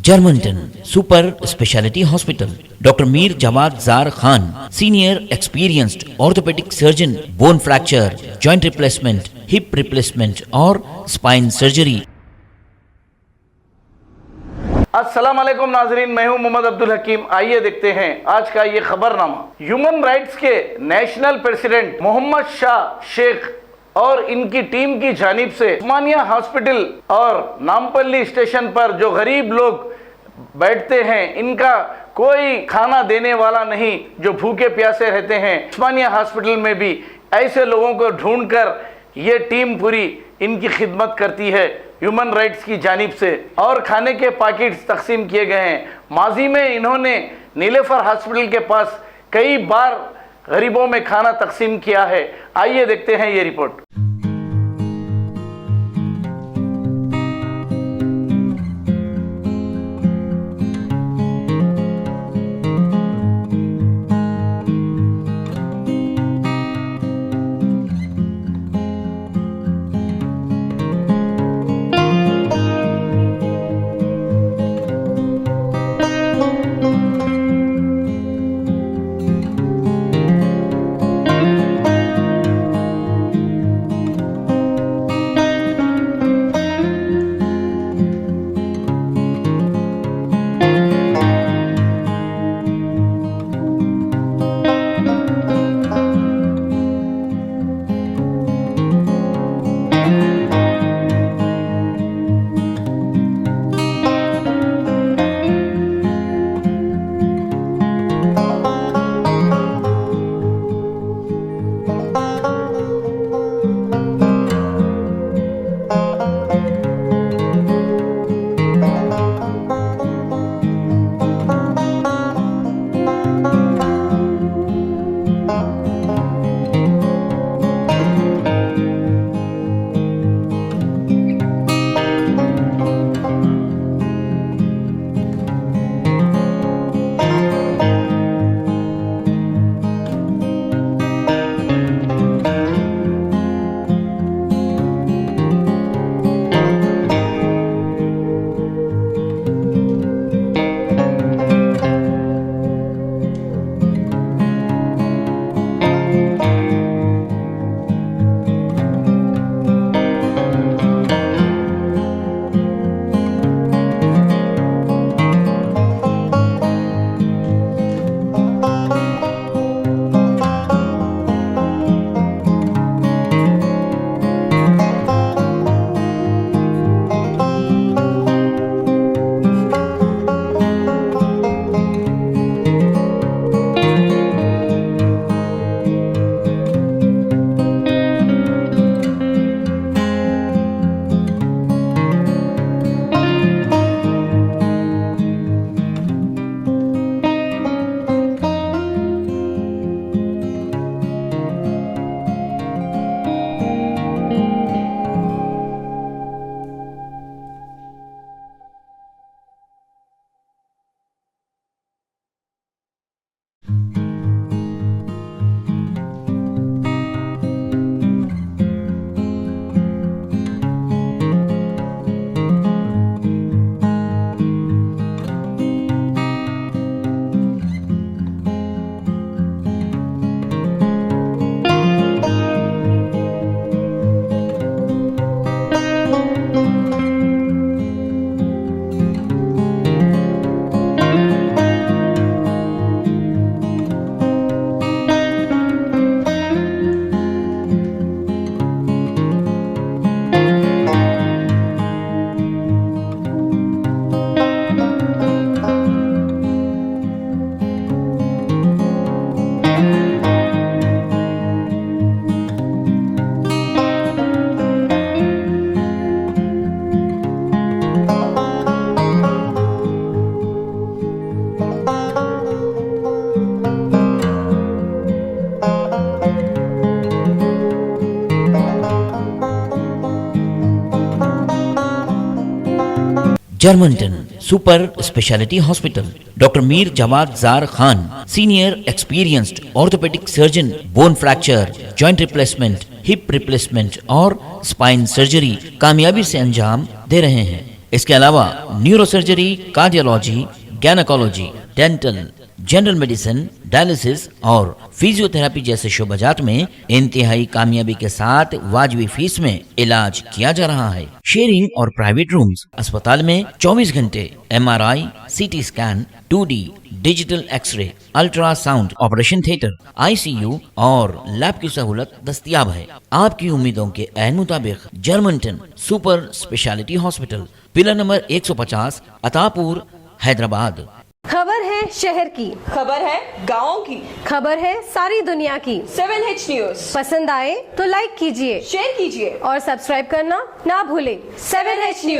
Germanton super speciality hospital, doctor Mir Jawad jar Khan, senior experienced orthopaedic surgeon, bone fracture, joint replacement, hip replacement और spine surgery. अस्सलाम वालेकुम नाजरीन, मैं हूं मोहम्मद अब्दुल हकीम। आइए देखते हैं आज का ये खबरनामा। ह्यूमन राइट्स के नेशनल प्रेसिडेंट मोहम्मद शाह शेख और इनकी टीम की जानिब से उस्मानिया हॉस्पिटल और नामपल्ली स्टेशन पर जो गरीब लोग बैठते हैं, इनका कोई खाना देने वाला नहीं, जो भूखे प्यासे रहते हैं। उस्मानिया हॉस्पिटल में भी ऐसे लोगों को ढूंढकर ये टीम पूरी इनकी खिदमत करती है ह्यूमन राइट्स की जानिब से, और खाने के पैकेट्स तकसीम किए गए हैं। माजी में इन्होंने नीलेफर हॉस्पिटल के पास कई बार गरीबों में खाना तकसीम किया है। आइए देखते हैं ये रिपोर्ट। जर्मनटन super speciality hospital, doctor Mir Jawad jar Khan, senior experienced orthopaedic surgeon, bone fracture, joint replacement, hip replacement और स्पाइन सर्जरी कामयाबी से अंजाम दे रहे हैं। इसके अलावा neurosurgery, cardiology, gynaecology, dental, general medicine, dialysis और फिजियोथेरेपी जैसे शोबाजात में इंतहाई कामयाबी के साथ वाजबी फीस में इलाज किया जा रहा है। शेयरिंग और प्राइवेट रूम्स। अस्पताल में 24 घंटे MRI, CT scan, 2D digital x-ray, ultrasound, operation theatre, ICU और लैब की सहूलत दस्तयाब है। आपकी उम्मीदों के ऐन मुताबिक Germanten super speciality hospital, pillar number 150, Attapur, Hyderabad. खबर है शहर की, खबर है गाँव की, खबर है सारी दुनिया की। 7H न्यूज पसंद आए तो लाइक कीजिए, शेयर कीजिए और सब्सक्राइब करना ना भूलें। 7H news.